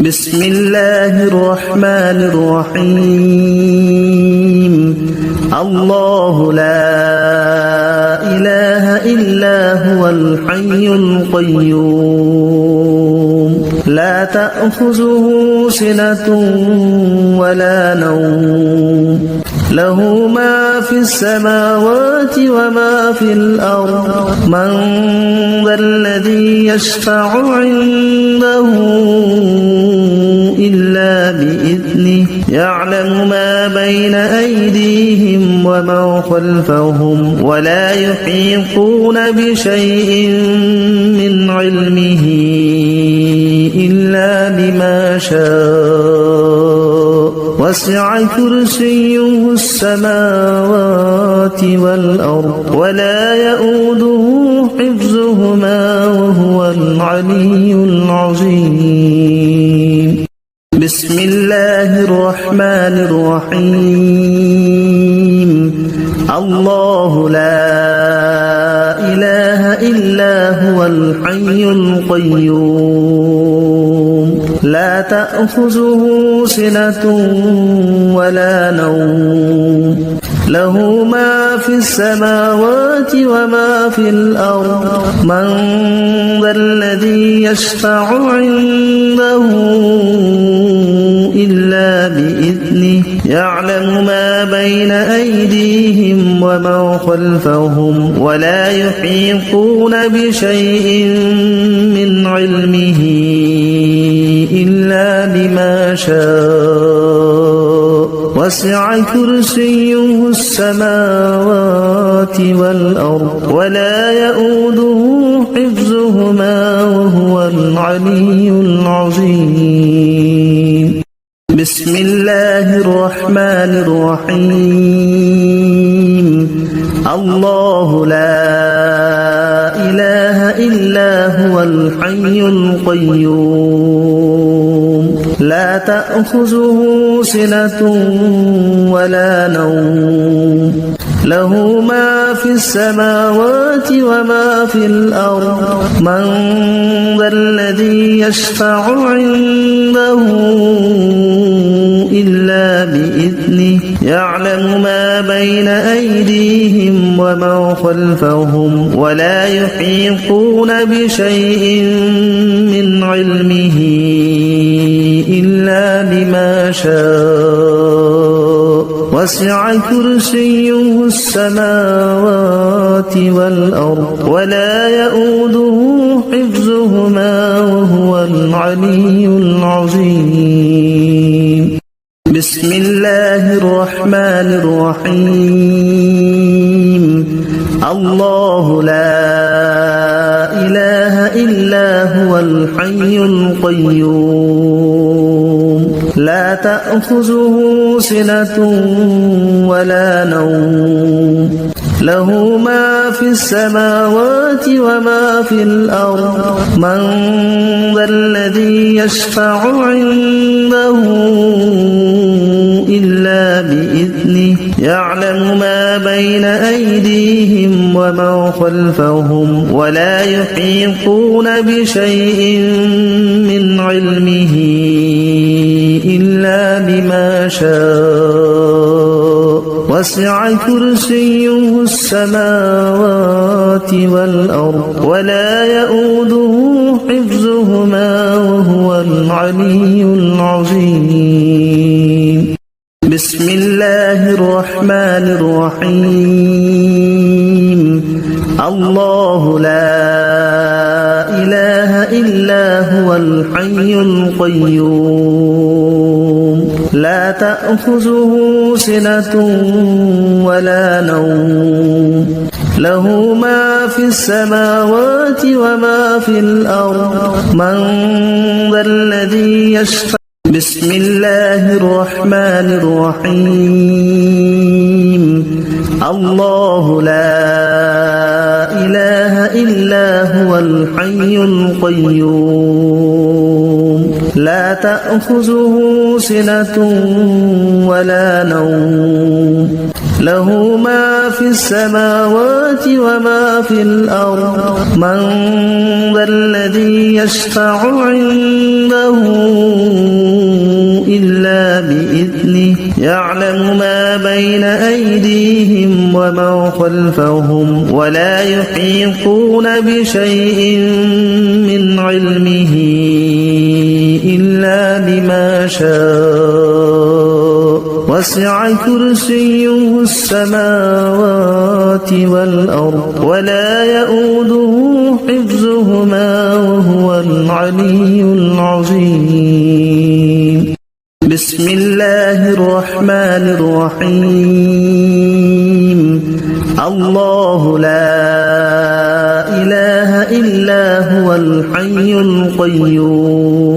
A: بسم الله الرحمن الرحيم الله لا إله إلا هو الحي القيوم لا تأخذه سنة ولا نوم له ما في السماوات وما في الأرض من ذا الذي يشفع عنده إلا بإذنه يعلم ما بين أيديهم وما خلفهم ولا يحيطون بشيء من علمه إلا بما شاء وسع كرسيه السماوات والأرض ولا يؤوده حفظهما وهو العلي العظيم بسم الله الرحمن الرحيم الله لا إله إلا هو الحي القيوم لا تأخذه سنة ولا نوم له ما في السماوات وما في الأرض من ذا الذي يشفع عنده إلا بإذنه يعلم ما بين أيديهم وما خلفهم ولا يحيطون بشيء من علمه إلا بما شاء وسع كرسيه السماوات والأرض ولا يؤوده حفظهما وهو العلي العظيم بسم الله الرحمن الرحيم الله لا إله إلا هو الحي القيوم لا تأخذه سنة ولا نوم له ما في السماوات وما في الأرض من ذا الذي يشفع عنده إلا بإذنه يعلم ما بين أيديهم وما خلفهم ولا يحيطون بشيء من علمه إلا بما شاء وسع كرسيه السماوات والأرض ولا يؤوده حفظهما وهو العلي العظيم بسم الله الرحمن الرحيم الله لا إله إلا هو الحي القيوم لا تأخذه سنة ولا نوم له ما في السماوات وما في الأرض من ذا الذي يشفع عنده إلا بإذنه يعلم ما بين أيديهم وما خلفهم ولا يحيطون بشيء من علمه إلا بما شاء وسع كرسيه السماوات والأرض ولا يؤوده حفظهما وهو العلي العظيم بسم الله الرحمن الرحيم الله لا إله إلا هو الحي القيوم لا تأخذه سنة ولا نوم له ما في السماوات وما في الأرض من ذا الذي يشفع بسم الله الرحمن الرحيم الله لا إله إلا هو الحي القيوم لا تأخذه سنة ولا نوم له ما في السماوات وما في الأرض من ذا الذي يشفع عنده إلا بإذنه يعلم ما بين أيديهم وما خلفهم ولا يحيطون بشيء من علمه إلا بما شاء وسع كرسيه السماوات والأرض ولا يؤوده حفظهما وهو العلي العظيم بسم الله الرحمن الرحيم الله لا إله إلا هو الحي القيوم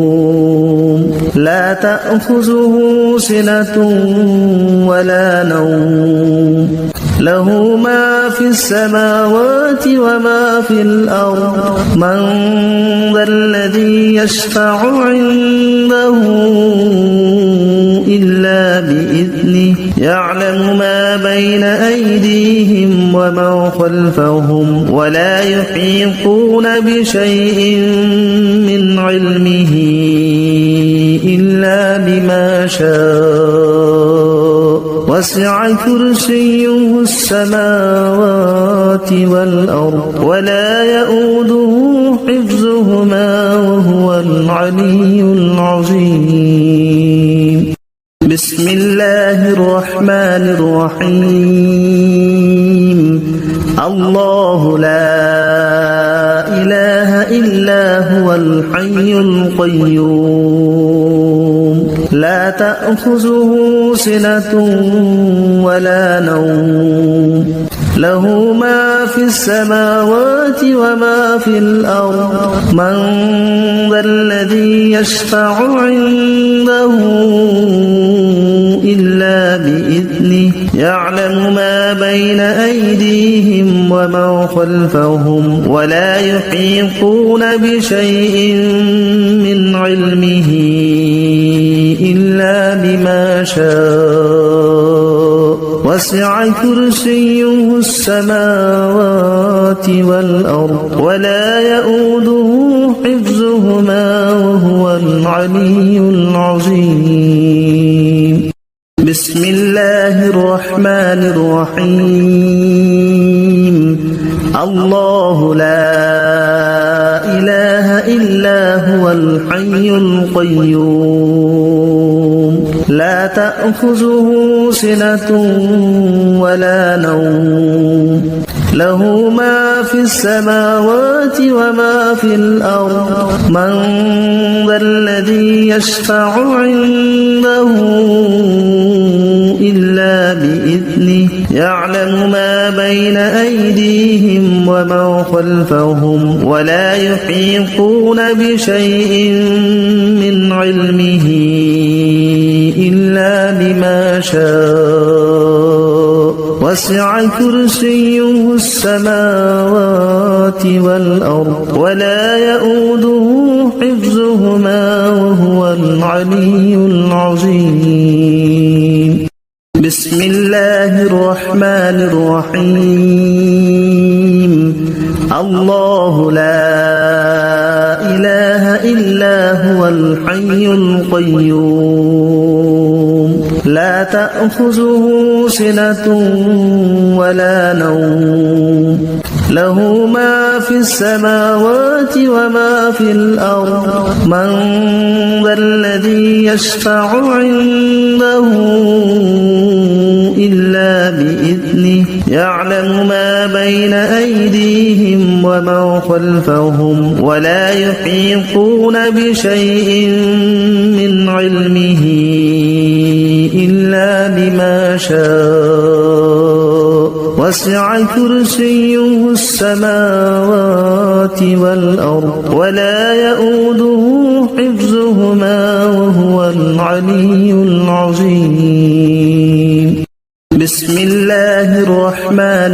A: لا تأخذه سنة ولا نوم له ما في السماوات وما في الأرض من ذا الذي يشفع عنده إلا بإذنه يعلم ما بين أيديهم وما ومن خلفهم ولا يحيطون بشيء من علمه إلا بما شاء وسع كرسيه السماوات والأرض ولا يؤوده حفظهما وهو العلي العظيم. بسم الله الرحمن الرحيم. الله لا إله إلا هو الحي القيوم لا تأخذه سنة ولا نوم له ما في السماوات وما في الأرض من ذا الذي يشفع عنده إلا بإذنه يعلم ما بين أيديهم وما خلفهم ولا يحيطون بشيء من علمه إلا بما شاء وسع كرسيه السماوات والأرض ولا يؤوده حفظهما وهو العلي العظيم. بسم الله الرحمن الرحيم. الله لا إله إلا هو الحي القيوم لا تأخذه سنة ولا نوم له ما في السماوات وما في الأرض من ذا الذي يشفع عنده إلا بإذنه يعلم ما بين أيديهم وما خلفهم ولا يحيطون بشيء من علمه إلا بما شاء وسع كرسيه السماوات والأرض ولا يؤوده حفظهما وهو العلي العظيم. بسم الله الرحمن الرحيم. الله لا إله إلا هو الحي القيوم لا تأخذه سنة ولا نوم له ما في السماوات وما في الأرض من ذا الذي يشفع عنده إلا بإذنه يعلم ما بين أيديهم وما خلفهم ولا يحيطون بشيء من علمه إلا بما شاء وسع كرسيه السماوات والأرض ولا يؤوده حفظهما وهو العلي العظيم. بسم الله الرحمن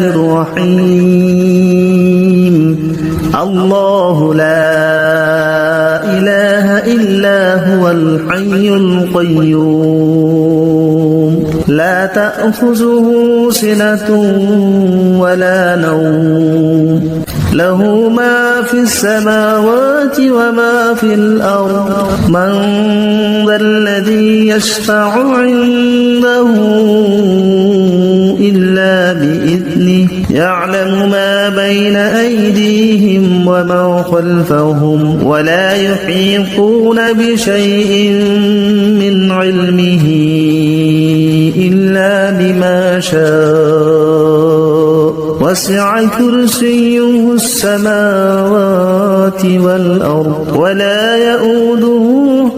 A: الرحيم. الله لا إله إلا هو الحي القيوم لا تأخذه سنة ولا نوم له ما في السماوات وما في الأرض من ذا الذي يشفع عنده إلا بإذنه يعلم ما بين أيديهم وما خلفهم ولا يحيطون بشيء من علمه إلا بما شاء وسع كرسيه السماوات والأرض ولا يؤوده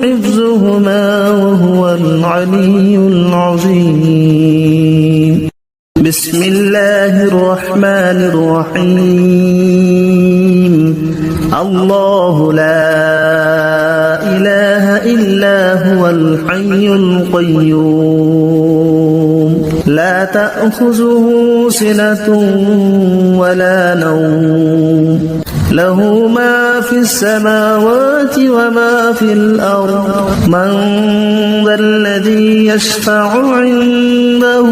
A: حفظهما وهو العلي العظيم. بسم الله الرحمن الرحيم. الله لا إله إلا هو الحي القيوم لا تأخذه سنة ولا نوم له ما في السماوات وما في الأرض من ذا الذي يشفع عنده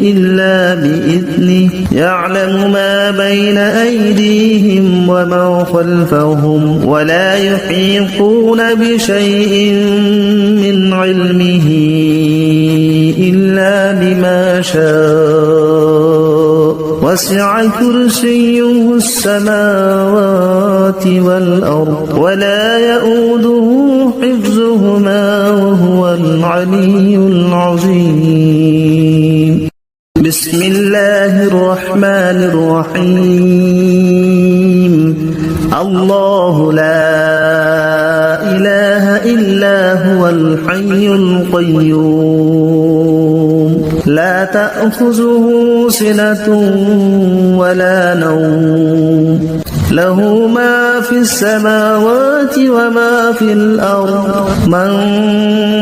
A: إلا بإذنه يعلم ما بين أيديهم وما خلفهم ولا يحيطون بشيء من علمه إلا بما شاء وسع كرسيه السماوات والأرض ولا يؤوده حفظهما وهو العلي العظيم. بسم الله الرحمن الرحيم. الله لا إله إلا هو الحي القيوم لا تأخذه سنة ولا نوم له ما في السماوات وما في الأرض من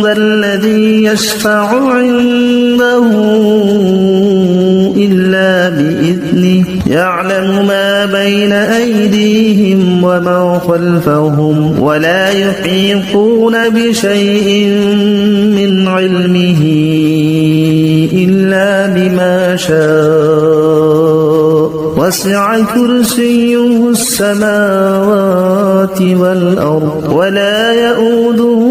A: ذا الذي يشفع عنده إلا بإذنه يعلم ما بين أيديهم وما خلفهم ولا يحيطون بشيء من علمه إلا بما شاء وسع كرسيه السماوات والأرض ولا يؤوده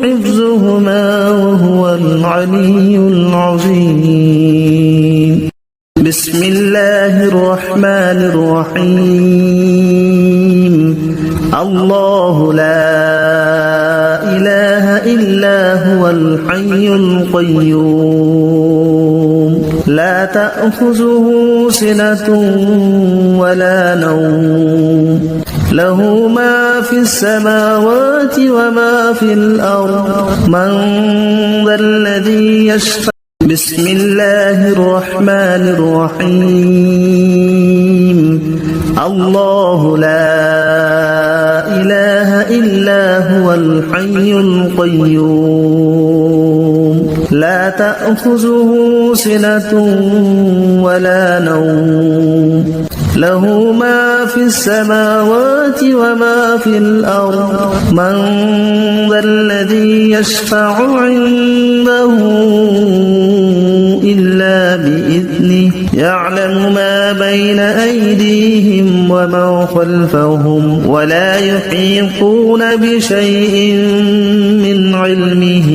A: حفظهما وهو العلي العظيم. بسم الله الرحمن الرحيم. الله لا إله إلا هو الحي القيوم لا تأخذه سنة ولا نوم له ما في السماوات وما في الأرض من ذا الذي يشفع. بسم الله الرحمن الرحيم. الله لا إله إلا هو الحي القيوم لا تأخذه سنة ولا نوم له ما في السماوات وما في الأرض من ذا الذي يشفع عنده إلا بإذنه يعلم ما بين أيديهم وما خلفهم ولا يحيطون بشيء من علمه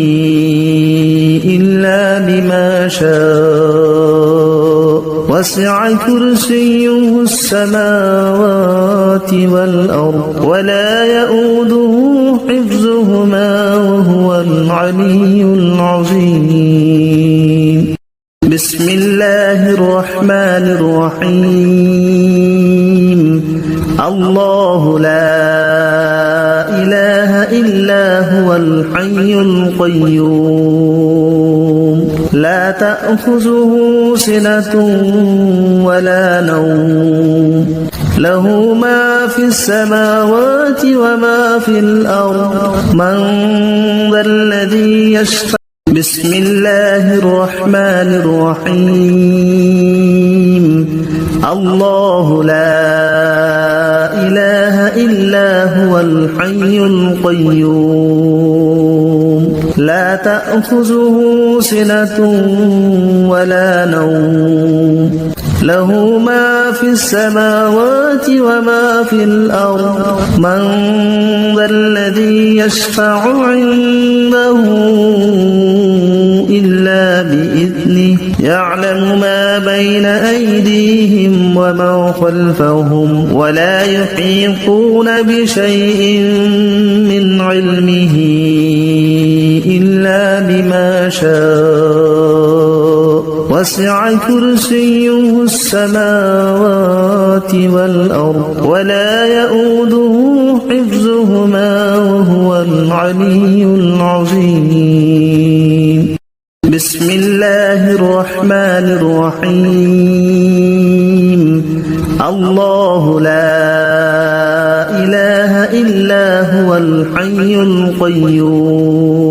A: إلا بما شاء وسع كرسيه السماوات والأرض ولا يؤوده حفظهما وهو العلي العظيم. بسم الله الرحمن الرحيم. الله لا إله إلا هو الحي القيوم لا تأخذه سنة ولا نوم له ما في السماوات وما في الأرض من ذا الذي يشفع. بسم الله الرحمن الرحيم. الله لا إله إلا هو الحي القيوم لا تأخذه سنة ولا نوم له ما في السماوات وما في الأرض من ذا الذي يشفع عنده إلا بإذنه يعلم ما بين أيديهم وما خلفهم ولا يحيطون بشيء من علمه إلا بما شاء وسع كرسيه السماوات والأرض ولا يؤوده حفظهما وهو العلي العظيم. بسم الله الرحمن الرحيم. الله لا إله إلا هو الحي القيوم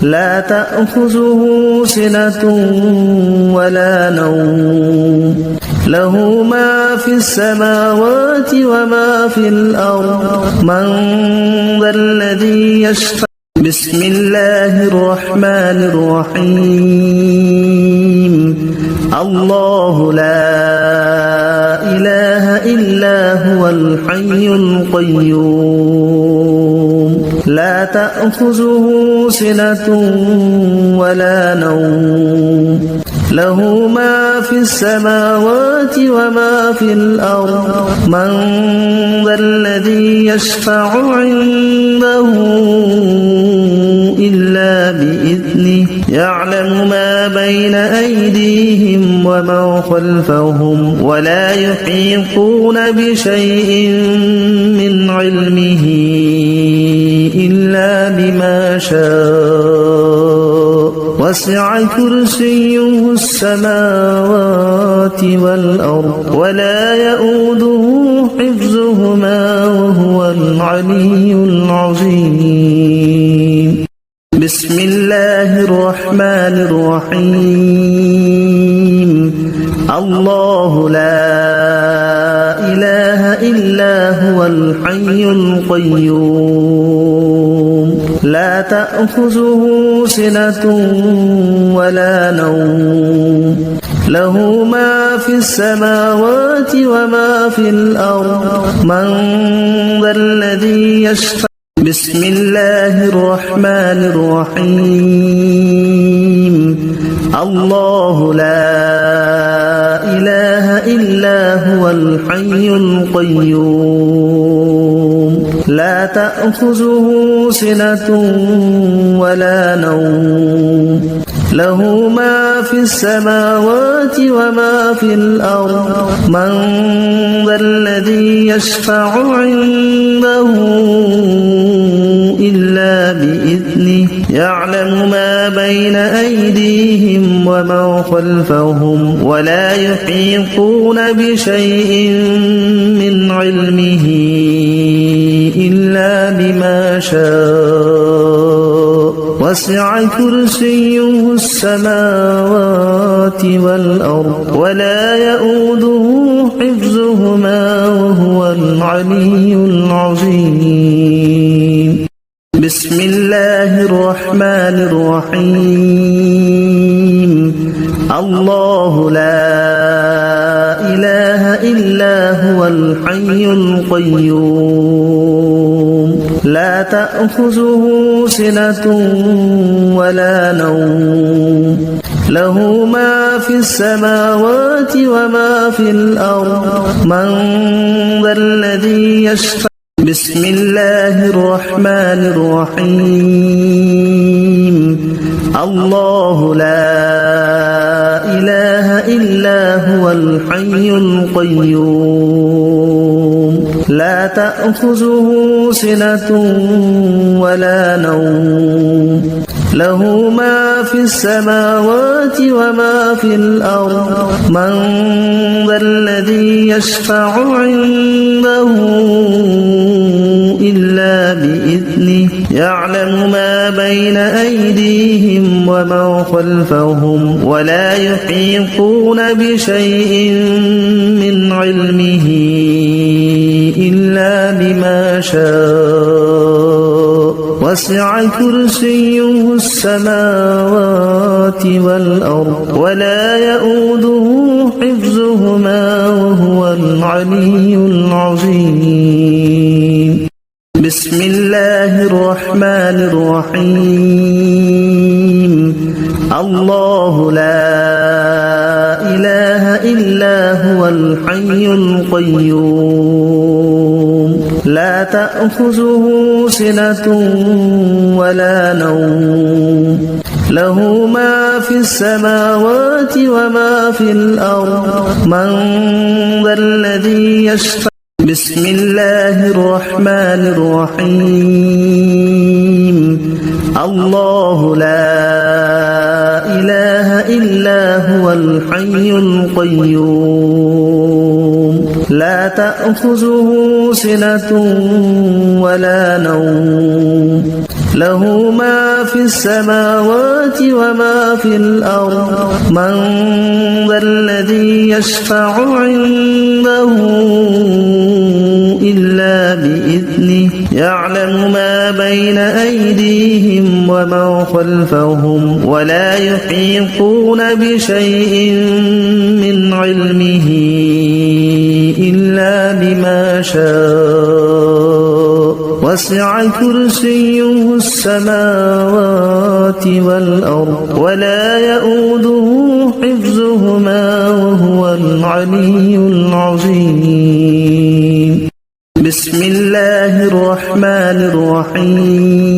A: لا تأخذه سنة ولا نوم له ما في السماوات وما في الأرض من ذا الذي يشفع. بسم الله الرحمن الرحيم. الله لا إله إلا هو الحي القيوم لا تأخذه سنة ولا نوم له ما في السماوات وما في الأرض من ذا الذي يشفع عنده إلا بإذنه يعلم ما بين أيديهم وما خلفهم ولا يحيطون بشيء من علمه إلا بما شاء وسع كرسيه السماوات والأرض ولا يؤوده حفظهما وهو العلي العظيم بسم الله الرحمن الرحيم الله لا إله إلا هو الحي القيوم لا تأخذه سنة ولا نوم له ما في السماوات وما في الأرض من ذا الذي يشفع بسم الله الرحمن الرحيم الله لا إله إلا هو الحي القيوم لا تأخذه سنة ولا نوم له ما في السماوات وما في الأرض من ذا الذي يشفع عنده إلا بإذنه يعلم ما بين أيديهم وما خلفهم ولا يحيطون بشيء من علمه إلا بما شاء وسع كرسيه السماوات والأرض ولا يؤوده حفظهما وهو العلي العظيم بسم الله الرحمن الرحيم الله لا إله إلا هو الحي القيوم لا تأخذه سنة ولا نوم له ما في السماوات وما في الأرض من ذا الذي يشفع بسم الله الرحمن الرحيم الله لا إله إلا هو الحي القيوم لا تأخذه سنة ولا نوم له ما في السماوات وما في الأرض من ذا الذي يشفع عنده إلا بإذنه يعلم ما بين أيديهم وما خلفهم ولا يحيطون بشيء من علمه إلا بما شاء وسع كرسيه السماوات والأرض ولا يؤوده حفظهما وهو العلي العظيم بسم الله الرحمن الرحيم الله لا إله إلا هو الحي القيوم لا تأخذه سنة ولا نوم له ما في السماوات وما في الأرض من ذا الذي يشفع بسم الله الرحمن الرحيم الله لا إله إلا هو الحي القيوم لا تأخذه سنة ولا نوم له ما في السماوات وما في الأرض من ذا الذي يشفع عنده إلا بإذنه يعلم ما بين أيديهم وما خلفهم ولا يحيطون بشيء من علمه إلا بما شاء وسع كرسيه السماوات والأرض ولا يؤوده حفظهما وهو العلي العظيم بسم الله الرحمن الرحيم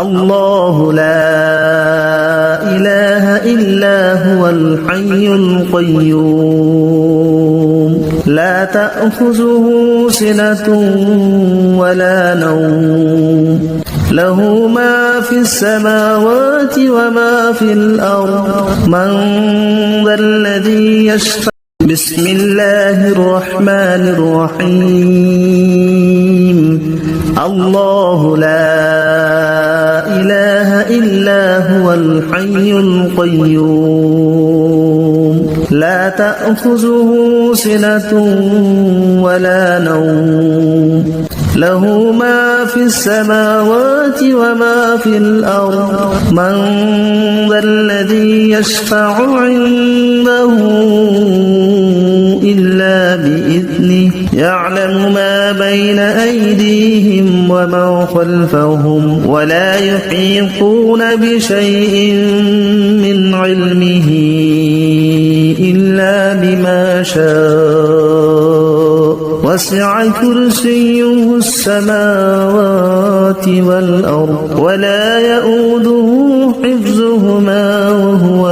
A: الله لا إله إلا هو الحي القيوم لا تأخذه سنة ولا نوم له ما في السماوات وما في الأرض من ذا الذي يشفع بسم الله الرحمن الرحيم الله لا إله إلا هو الحي القيوم لا تأخذه سنة ولا نوم له ما في السماوات وما في الأرض من ذا الذي يشفع عنده إلا بإذنه يعلم ما بين أيديهم وما خلفهم ولا يحيطون بشيء من علمه إلا بما شاء وسع كرسيه السماوات والأرض ولا يؤوده حفظهما وهو